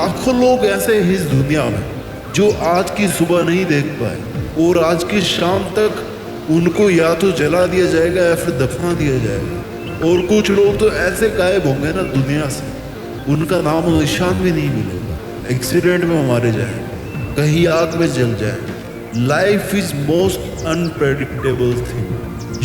लाखों लोग ऐसे हैं इस दुनिया में जो आज की सुबह नहीं देख पाए और आज की शाम तक उनको या तो जला दिया जाएगा या फिर दफना दिया जाएगा। और कुछ लोग तो ऐसे गायब होंगे ना दुनिया से, उनका नाम निशान भी नहीं मिलेगा। एक्सीडेंट में मारे जाए, कहीं आग में जल जाए। Life is most unpredictable thing.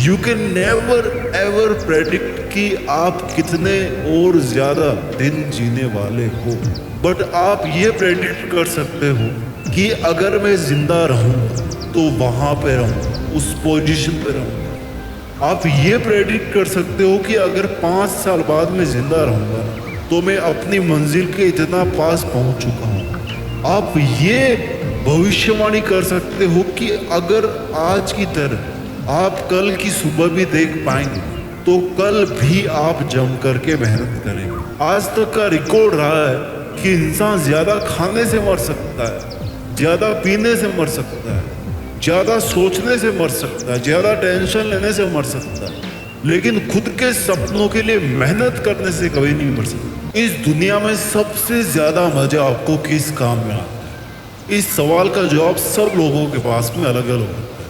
You can never ever predict कि आप कितने और ज्यादा दिन जीने वाले हो, बट आप ये प्रेडिक्ट कर सकते हो कि अगर मैं जिंदा रहूंगा तो वहां पे रहूंगा, उस पोजीशन पे रहूंगा। आप ये प्रेडिक्ट कर सकते हो कि अगर 5 साल बाद मैं जिंदा रहूंगा तो मैं अपनी मंजिल के इतना पास पहुंच चुका हूं। आप ये भविष्यवाणी कर सकते हो कि अगर आज की तरह आप कल की सुबह भी देख पाएंगे तो कल भी आप जम करके मेहनत करेंगे। आज तक का रिकॉर्ड रहा है कि इंसान ज्यादा खाने से मर सकता है, ज्यादा पीने से मर सकता है, ज्यादा सोचने से मर सकता है, ज्यादा टेंशन लेने से मर सकता है, लेकिन खुद के सपनों के लिए मेहनत करने से कभी नहीं मर सकता। इस दुनिया में सबसे ज्यादा मजा आपको किस काम में आता है? इस सवाल का जवाब सब लोगों के पास में अलग अलग होता है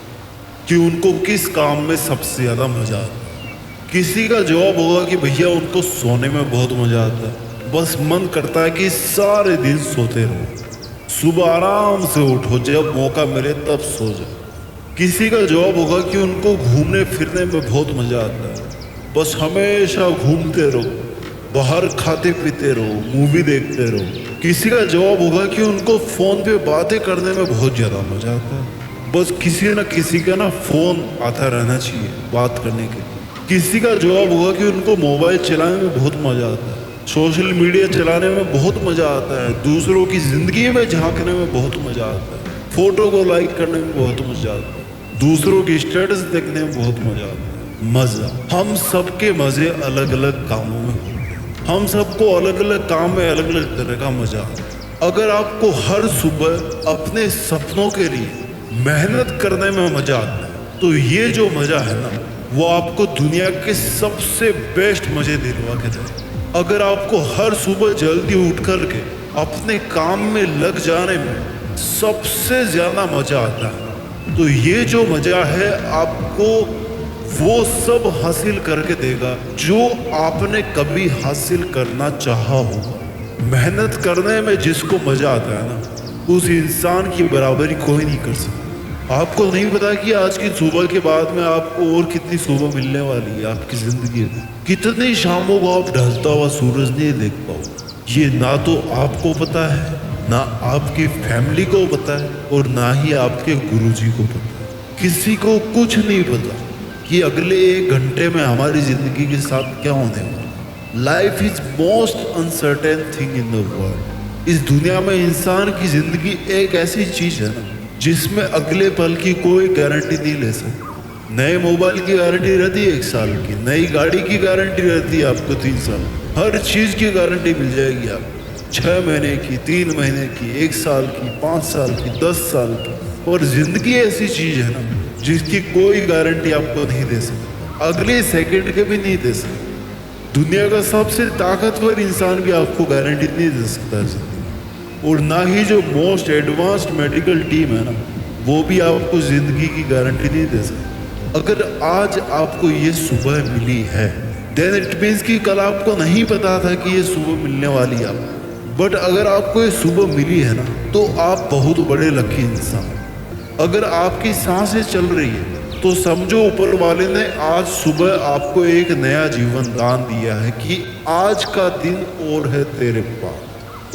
कि उनको किस काम में सबसे ज्यादा मजा आता है। किसी का जवाब होगा कि भैया उनको सोने में बहुत मजा आता है, बस मन करता है कि सारे दिन सोते रहो, सुबह आराम से उठो, जब मौका मिले तब सो जाओ। किसी का जवाब होगा कि उनको घूमने फिरने में बहुत मजा आता है, बस हमेशा घूमते रहो, बाहर खाते पीते रहो, मूवी देखते रहो। किसी का जवाब होगा कि उनको फोन पे बातें करने में बहुत ज्यादा मजा आता है, बस किसी न किसी का ना फोन आता रहना चाहिए बात करने के लिए। किसी का जवाब होगा कि उनको मोबाइल चलाने में बहुत मजा आता है, सोशल मीडिया चलाने में बहुत मजा आता है, दूसरों की जिंदगी में झांकने में बहुत मजा आता है, फोटो को लाइक करने में बहुत मजा आता है, दूसरों की स्टेटस देखने में बहुत मजा आता है। मजा, हम सबके मजे अलग अलग कामों में होते हैं, हम सबको अलग अलग काम में अलग अलग तरह का मजा आता है। अगर आपको हर सुबह अपने सपनों के लिए मेहनत करने में मजा आता है तो ये जो मजा है ना, वो आपको दुनिया के सबसे बेस्ट मजे दिलवा के देगा। अगर आपको हर सुबह जल्दी उठ करके अपने काम में लग जाने में सबसे ज्यादा मजा आता है तो ये जो मजा है आपको वो सब हासिल करके देगा जो आपने कभी हासिल करना चाहा होगा। मेहनत करने में जिसको मजा आता है ना, उस इंसान की बराबरी कोई नहीं कर सकता। आपको नहीं पता कि आज की सुबह के बाद में आपको और कितनी सुबह मिलने वाली है आपकी जिंदगी में। कितनी शामों को आप ढलता हुआ सूरज नहीं देख पाओ, ये ना तो आपको पता है, ना आपकी फैमिली को पता है और ना ही आपके गुरुजी को पता है। किसी को कुछ नहीं पता कि अगले 1 घंटे में हमारी जिंदगी के साथ क्या होने वाला। Life is most uncertain thing in the world. इस दुनिया में इंसान की जिंदगी एक ऐसी चीज है ना जिसमें अगले पल की कोई गारंटी नहीं ले सकती। नए मोबाइल की गारंटी रहती है 1 साल की, नई गाड़ी की गारंटी रहती है आपको 3 साल, हर चीज की गारंटी मिल जाएगी आपको 6 महीने की, 3 महीने की, 1 साल की, 5 साल की, 10 साल की। और जिंदगी ऐसी चीज है ना जिसकी कोई गारंटी आपको नहीं दे सकता, अगले सेकंड के भी नहीं दे सकता। दुनिया का सबसे ताकतवर इंसान भी आपको गारंटी नहीं दे सकता जिंदगी, और ना ही जो मोस्ट एडवांस्ड मेडिकल टीम है ना वो भी आपको जिंदगी की गारंटी नहीं दे सकती। अगर आज आपको ये सुबह मिली है देन इट मीन्स कि कल आपको नहीं पता था कि ये सुबह मिलने वाली है आपको, बट अगर आपको ये सुबह मिली है ना तो आप बहुत बड़े लकी इंसान। अगर आपकी सांसें चल रही है तो समझो ऊपर वाले ने आज सुबह आपको एक नया जीवन दान दिया है कि आज का दिन और है तेरे पास।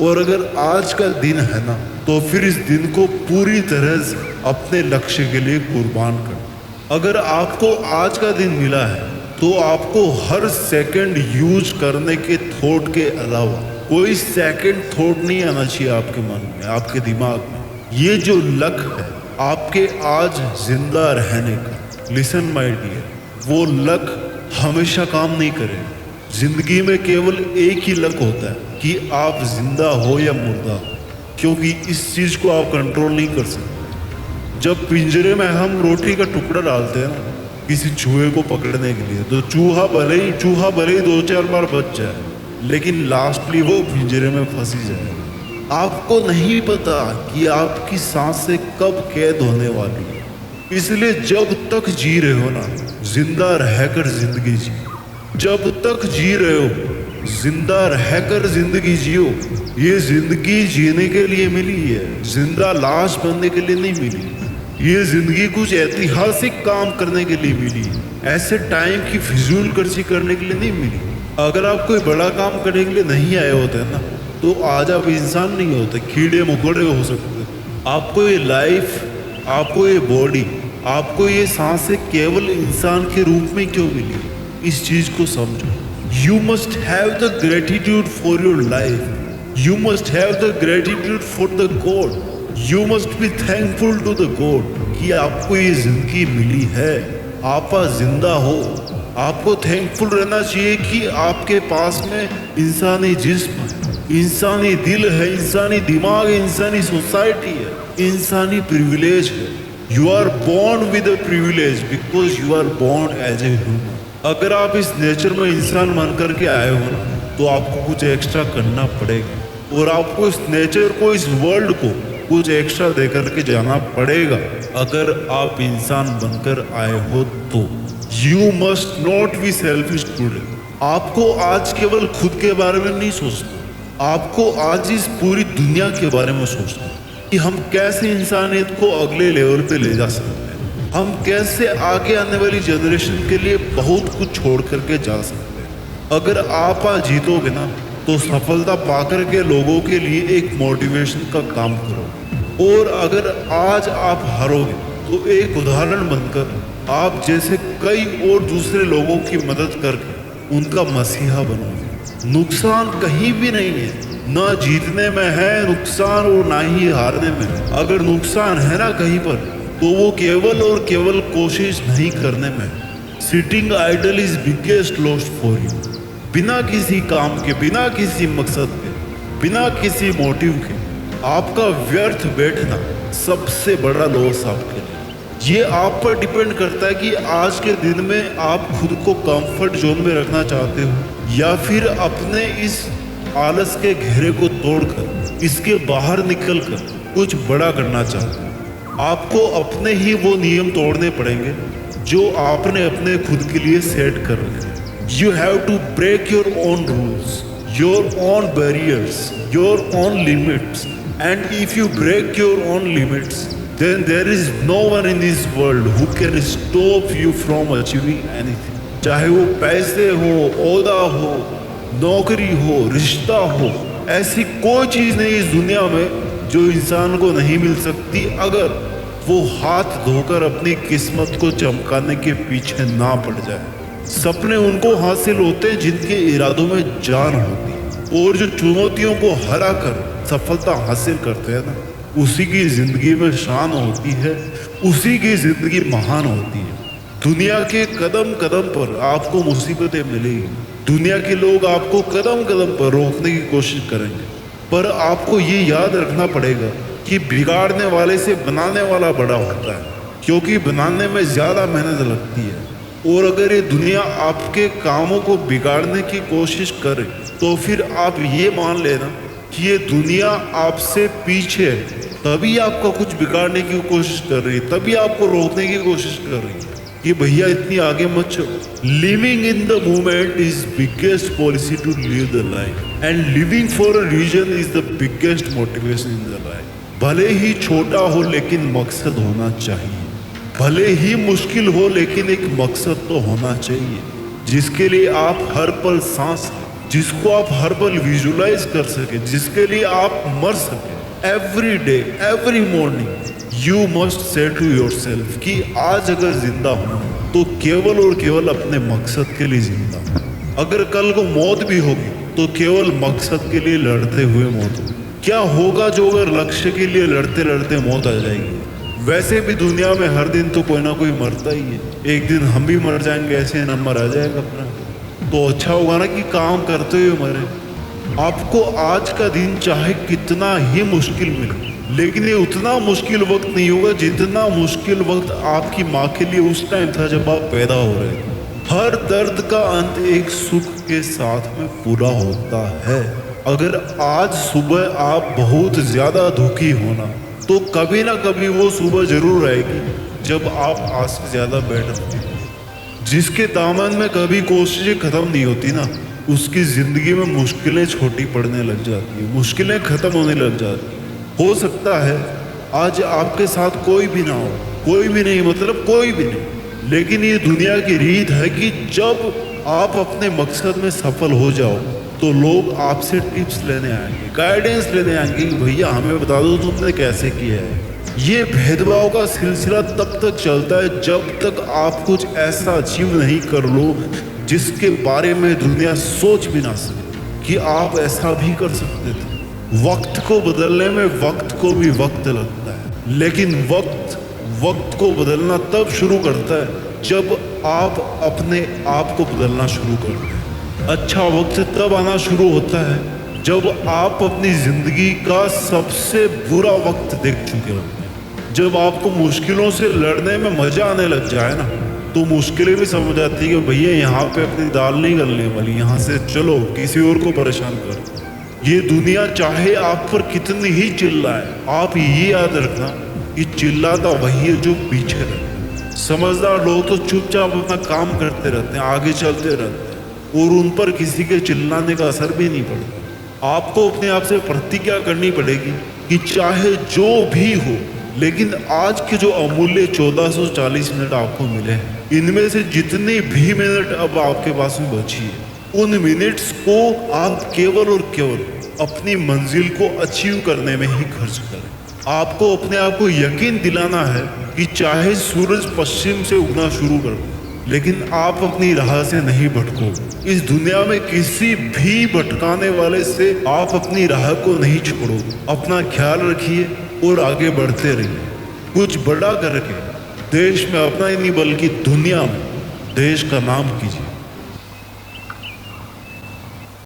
और अगर आज का दिन है ना तो फिर इस दिन को पूरी तरह से अपने लक्ष्य के लिए कुर्बान कर। अगर आपको आज का दिन मिला है तो आपको हर सेकंड यूज करने के थॉट के अलावा कोई सेकंड थॉट नहीं आना चाहिए आपके मन में, आपके दिमाग में। ये जो लक है आपके आज जिंदा रहने का, लिसन माय डियर, वो लक हमेशा काम नहीं करेगा। जिंदगी में केवल एक ही लक होता है कि आप जिंदा हो या मुर्दा हो, क्योंकि इस चीज को आप कंट्रोल नहीं कर सकते। जब पिंजरे में हम रोटी का टुकड़ा डालते हैं ना किसी चूहे को पकड़ने के लिए, तो चूहा भले ही 2-4 बार बच जाए लेकिन लास्टली वो पिंजरे में फंस ही जाए। आपको नहीं पता कि आपकी सांसें कब कैद होने वाली है। इसलिए जब तक जी रहे हो ना, जिंदा रहकर जिंदगी जी। जब तक जी रहे हो, जिंदा रहकर जिंदगी जियो। ये जिंदगी जीने के लिए मिली है, जिंदा लाश बनने के लिए नहीं मिली। ये जिंदगी कुछ ऐतिहासिक काम करने के लिए मिली है, ऐसे टाइम की फिजूल खर्ची करने के लिए नहीं मिली। अगर आप कोई बड़ा काम करने के लिए नहीं आए होते ना, तो आज आप इंसान नहीं होते, कीड़े मकोड़े हो सकते। आपको ये लाइफ, आपको ये बॉडी, आपको ये सांसें केवल इंसान के रूप में क्यों मिली? इस चीज को समझो। You must have the gratitude for your life. You must have the gratitude for the god. You must be thankful to the god कि आपको ये जिंदगी मिली है, आप जिंदा हो। आपको थैंकफुल रहना चाहिए कि आपके पास में इंसानी जिस्म, इंसानी दिल है, इंसानी दिमाग है, इंसानी सोसाइटी है, इंसानी प्रिविलेज है। You are born with a privilege because you are born as a human. अगर आप इस नेचर में इंसान बन करके आए हो ना, तो आपको कुछ एक्स्ट्रा करना पड़ेगा और आपको इस नेचर को, इस वर्ल्ड को कुछ एक्स्ट्रा दे करके जाना पड़ेगा। अगर आप इंसान बनकर आए हो तो you must not be selfish today. आपको आज केवल खुद के बारे में नहीं सोचना, आपको आज इस पूरी दुनिया के बारे में सोचना कि हम कैसे इंसानियत को अगले लेवल पे ले जा सकते हैं, हम कैसे आगे आने वाली जनरेशन के लिए बहुत कुछ छोड़ करके जा सकते हैं। अगर आप आज जीतोगे ना, तो सफलता पाकर के लोगों के लिए एक मोटिवेशन का काम करो। और अगर आज आप हारोगे तो एक उदाहरण बनकर आप जैसे कई और दूसरे लोगों की मदद करके उनका मसीहा बनोगे। नुकसान कहीं भी नहीं है, ना जीतने में है नुकसान और ना ही हारने में। अगर नुकसान है ना कहीं पर, तो वो केवल और केवल कोशिश नहीं करने में। Sitting idle is biggest loss for you. बिना किसी काम के, बिना किसी मकसद के, बिना किसी मोटिव के आपका व्यर्थ बैठना सबसे बड़ा लॉस आपके लिए। ये आप पर डिपेंड करता है कि आज के दिन में आप खुद को कंफर्ट जोन में रखना चाहते हो या फिर अपने इस आलस के घेरे को तोड़कर, इसके बाहर निकलकर कुछ बड़ा करना चाहते हो। आपको अपने ही वो नियम तोड़ने पड़ेंगे जो आपने अपने खुद के लिए सेट कर रखे। You have to break your own rules, your own barriers, your own limits. And if you break your own limits, then there is no one in this world who can stop you from achieving anything. चाहे वो पैसे हो, ओहदा हो, नौकरी हो, रिश्ता हो, ऐसी कोई चीज़ नहीं इस दुनिया में जो इंसान को नहीं मिल सकती अगर वो हाथ धोकर अपनी किस्मत को चमकाने के पीछे ना पड़ जाए। सपने उनको हासिल होते हैं जिनके इरादों में जान होती है, और जो चुनौतियों को हरा कर सफलता हासिल करते हैं ना, उसी की जिंदगी में शान होती है, उसी की जिंदगी महान होती है। दुनिया के कदम कदम पर आपको मुसीबतें मिलेगी, दुनिया के लोग आपको कदम कदम पर रोकने की कोशिश करेंगे, पर आपको ये याद रखना पड़ेगा कि बिगाड़ने वाले से बनाने वाला बड़ा होता है, क्योंकि बनाने में ज़्यादा मेहनत लगती है। और अगर ये दुनिया आपके कामों को बिगाड़ने की कोशिश करे, तो फिर आप ये मान लेना कि ये दुनिया आपसे पीछे है, तभी आपका कुछ बिगाड़ने की कोशिश कर रही है, तभी आपको रोकने की कोशिश कर रही है कि भैया इतनी आगे मत चलो। Living in the moment is biggest policy to live the life, and living for a reason is the biggest motivation in the life. भले ही छोटा हो लेकिन मकसद होना चाहिए, भले ही मुश्किल हो लेकिन एक मकसद तो होना चाहिए जिसके लिए आप हर पल सांस, जिसको आप हर पल विजुलाइज कर सके, जिसके लिए आप मर सके। Every day, every morning you must say to yourself कि आज अगर जिंदा हो तो केवल और केवल अपने मकसद के लिए जिंदा हो। अगर कल को मौत भी होगी तो केवल मकसद के लिए लड़ते हुए मौत होगी। क्या होगा जो अगर लक्ष्य के लिए लड़ते लड़ते मौत आ जाएगी? वैसे भी दुनिया में हर दिन तो कोई ना कोई मरता ही है, एक दिन हम भी मर जाएंगे, ऐसे नंबर आ जाएगा अपना। तो अच्छा होगा ना कि काम करते हुए मरे। आपको आज का दिन चाहे कितना ही मुश्किल मिले, लेकिन ये उतना मुश्किल वक्त नहीं होगा जितना मुश्किल वक्त आपकी माँ के लिए उस टाइम था जब आप पैदा हो रहे थे। हर दर्द का अंत एक सुख के साथ में पूरा होता है। अगर आज सुबह आप बहुत ज़्यादा दुखी होना तो कभी ना कभी वो सुबह जरूर आएगी जब आप आज से ज़्यादा बेटर होंगे। जिसके दामन में कभी कोशिशें ख़त्म नहीं होती ना, उसकी ज़िंदगी में मुश्किलें छोटी पड़ने लग जाती है, मुश्किलें ख़त्म होने लग जाती। हो सकता है आज आपके साथ कोई भी ना हो, कोई भी नहीं, मतलब कोई भी नहीं, लेकिन ये दुनिया की रीत है कि जब आप अपने मकसद में सफल हो जाओ तो लोग आपसे टिप्स लेने आएंगे, गाइडेंस लेने आएंगे कि भैया हमें बता दो तुमने कैसे किया है। ये भेदभाव का सिलसिला तब तक चलता है जब तक आप कुछ ऐसा अचीव नहीं कर लो जिसके बारे में दुनिया सोच भी ना सके कि आप ऐसा भी कर सकते थे। वक्त को बदलने में वक्त को भी वक्त लगता है, लेकिन वक्त को बदलना तब शुरू करता है जब आप अपने आप को बदलना शुरू करते हैं। अच्छा वक्त तब आना शुरू होता है जब आप अपनी ज़िंदगी का सबसे बुरा वक्त देख चुके हो। जब आपको मुश्किलों से लड़ने में मज़ा आने लग जाए ना, तो मुश्किलें भी समझ आती है कि भैया यहाँ पे अपनी दाल नहीं गलने वाली, यहाँ से चलो किसी और को परेशान करो। ये दुनिया चाहे आप पर कितनी ही चिल्लाए, आप ये याद रखना कि चिल्लाता वही है जो पीछे रहता। समझदार लोग तो चुपचाप अपना काम करते रहते हैं, आगे चलते रहते हैं, और उन पर किसी के चिल्लाने का असर भी नहीं पड़ता। आपको अपने आप से प्रतिज्ञा करनी पड़ेगी कि चाहे जो भी हो, लेकिन आज के जो अमूल्य 1440 मिनट आपको मिले हैं, इनमें से जितनी भी मिनट अब आपके पास में बची है, उन मिनट्स को आप केवल और केवल अपनी मंजिल को अचीव करने में ही खर्च करें। आपको अपने आप को यकीन दिलाना है कि चाहे सूरज पश्चिम से उगना शुरू कर दे, लेकिन आप अपनी राह से नहीं भटको। इस दुनिया में किसी भी भटकाने वाले से आप अपनी राह को नहीं छोड़ो। अपना ख्याल रखिए और आगे बढ़ते रहिए। कुछ बड़ा करके देश में अपना ही नहीं बल्कि दुनिया में देश का नाम कीजिए।